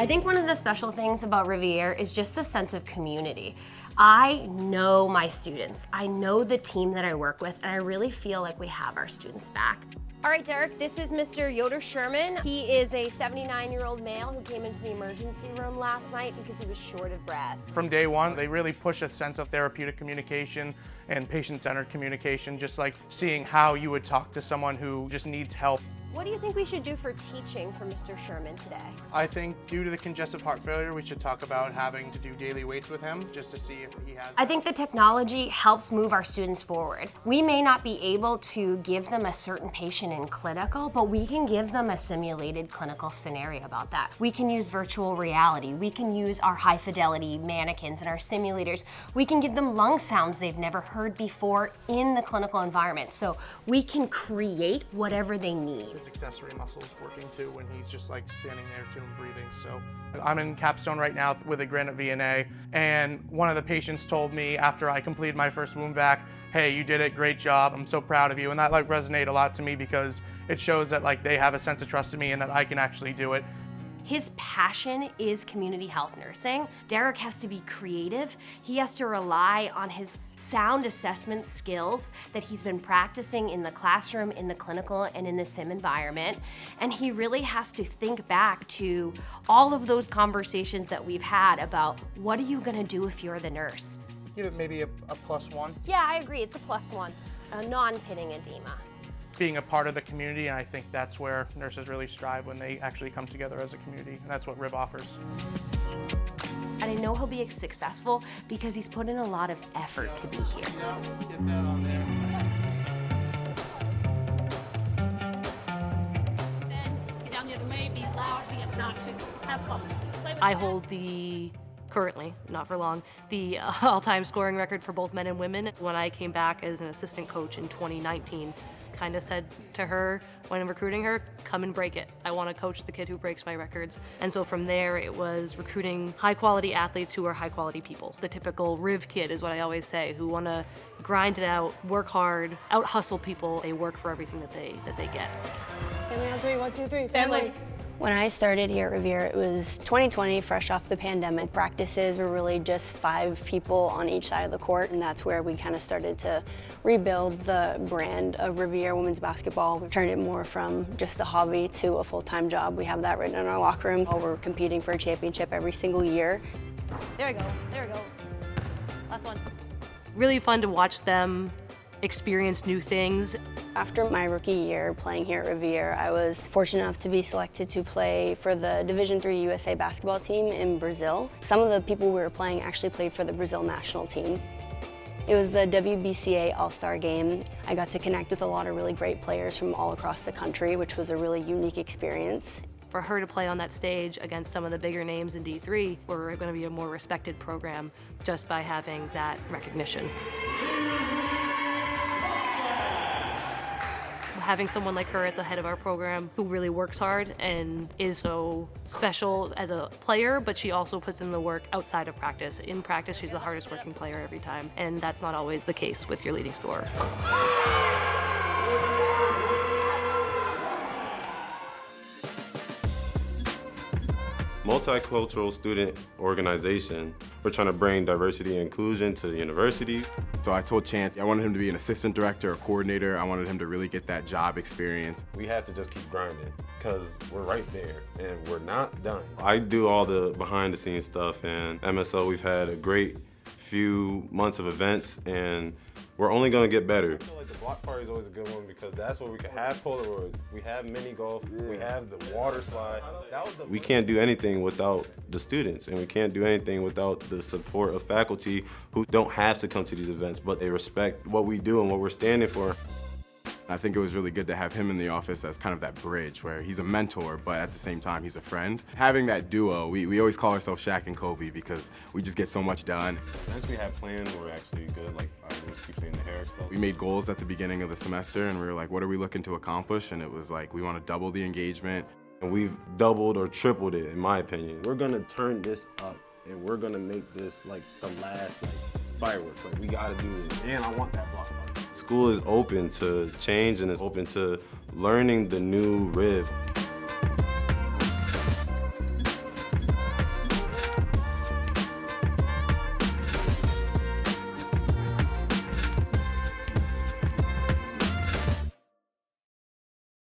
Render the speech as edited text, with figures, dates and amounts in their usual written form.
I think one of the special things about Rivier is just the sense of community. I know my students, I know the team that I work with, and I really feel like we have our students back. All right, Derek, this is Mr. Yoder Sherman. He is a 79-year-old male who came into the emergency room last night because he was short of breath. From day one, they really push a sense of therapeutic communication and patient-centered communication, just like seeing how you would talk to someone who just needs help. What do you think we should do for teaching for Mr. Sherman today? I think due to the congestive heart failure, we should talk about having to do daily weights with him just to see if he has. I think the technology helps move our students forward. We may not be able to give them a certain patient in clinical, but we can give them a simulated clinical scenario about that. We can use virtual reality. We can use our high fidelity mannequins and our simulators. We can give them lung sounds they've never heard before in the clinical environment. So we can create whatever they need. His accessory muscles working too when he's just like standing there too and breathing. So I'm in capstone right now with a granite VNA, and one of the patients told me after I completed my first wound vac, hey, you did it, great job, I'm so proud of you. And that like resonated a lot to me because it shows that like they have a sense of trust in me and that I can actually do it. His passion is community health nursing. Derek has to be creative. He has to rely on his sound assessment skills that he's been practicing in the classroom, in the clinical, and in the sim environment. And he really has to think back to all of those conversations that we've had about what are you gonna do if you're the nurse? Give it maybe a +1. Yeah, I agree, it's a +1, a non-pitting edema. Being a part of the community, and I think that's where nurses really strive when they actually come together as a community, and that's what RIV offers. And I know he'll be successful because he's put in a lot of effort to be here. Get that on there. Get down the other way, be loud, be obnoxious, have fun. I hold currently, not for long, the all-time scoring record for both men and women. When I came back as an assistant coach in 2019, kind of said to her when recruiting her, come and break it. I want to coach the kid who breaks my records. And so from there, it was recruiting high-quality athletes who are high-quality people. The typical Riv kid is what I always say, who want to grind it out, work hard, out-hustle people. They work for everything that they get. Family on three, 1, 2, 3, Family. When I started here at Rivier, it was 2020, fresh off the pandemic. Practices were really just 5 people on each side of the court, and that's where we kind of started to rebuild the brand of Rivier women's basketball. We turned it more from just a hobby to a full-time job. We have that written in our locker room. We're competing for a championship every single year. There we go, there we go. Last one. Really fun to watch them experience new things. After my rookie year playing here at Rivier, I was fortunate enough to be selected to play for the Division III USA basketball team in Brazil. Some of the people we were playing actually played for the Brazil national team. It was the WBCA All-Star Game. I got to connect with a lot of really great players from all across the country, which was a really unique experience. For her to play on that stage against some of the bigger names in D3, we're going to be a more respected program just by having that recognition. Having someone like her at the head of our program who really works hard and is so special as a player, but she also puts in the work outside of practice. In practice, she's the hardest working player every time, and that's not always the case with your leading scorer. Multicultural student organization. We're trying to bring diversity and inclusion to the university. So I told Chance I wanted him to be an assistant director or coordinator. I wanted him to really get that job experience. We have to just keep grinding because we're right there and we're not done. I do all the behind the scenes stuff, and MSO, we've had a great few months of events and we're only gonna get better. I feel like the block party is always a good one because that's where we can have Polaroids, we have mini golf, we have the water slide. We can't do anything without the students, and we can't do anything without the support of faculty who don't have to come to these events, but they respect what we do and what we're standing for. I think it was really good to have him in the office as kind of that bridge where he's a mentor, but at the same time, he's a friend. Having that duo, we always call ourselves Shaq and Kobe because we just get so much done. Once we have plans, we're actually good. Like, I just keep saying the hair stuff. We made goals at the beginning of the semester, and we were like, what are we looking to accomplish? And it was like, we want to double the engagement. And we've doubled or tripled it, in my opinion. We're gonna turn this up, and we're gonna make this like the last fireworks. Like, we gotta do this, and I want that block party. School is open to change and is open to learning the new Riv.